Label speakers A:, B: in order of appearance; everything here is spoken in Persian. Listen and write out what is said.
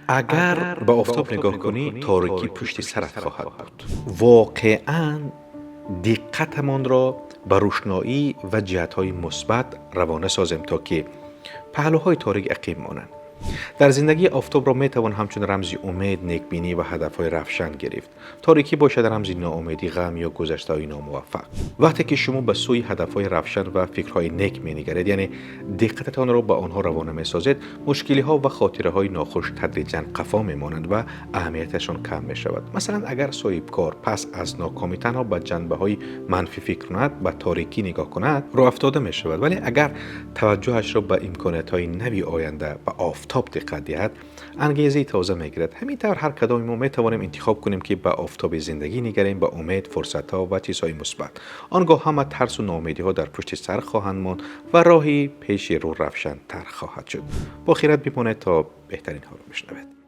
A: اگر به آفتاب نگاه کنی تاریکی پشت سرت خواهد بود. واقعاً دقتمان را به روشنایی و جهت‌های مثبت روانه سازیم تا که پهلوهای تاریک عقیم مانند. در زندگی آفتاب را می توان همچون رمزی امید، نیکبینی و هدفهای رفشن گرفت. تاریکی باشد رمزی ناامیدی، غم یا گذشته‌های ناموفق. وقتی که شما به سوی هدفهای رفشن و فکرهای نیک می نگرید، یعنی دقتتان را به آنها روانه می سازید، مشکلی‌ها و خاطره‌های ناخوش تدریجاً قفا می مانند و اهمیتشان کم می شود. مثلا اگر صاحبکار پس از ناکامی تنها به جنبه‌های منفی فکر کند، به تاریکی نگاه کند، راه افتاده می شود. ولی اگر توجهش را به امکانات‌های نوی آینده و آفتاب دقت دهد، انگیزه تازه میگیرد. همینطور هر کدام ما می توانیم انتخاب کنیم که به آفتاب زندگی نگریم، به امید، فرصت‌ها و چیزهای مثبت. آنگاه همه ترس و ناامیدی‌ها در پشت سر خواهند ماند و راهی پیش رو روشن تر خواهد شد. با خیرت بمانید تا بهترین ها رو بشنوید.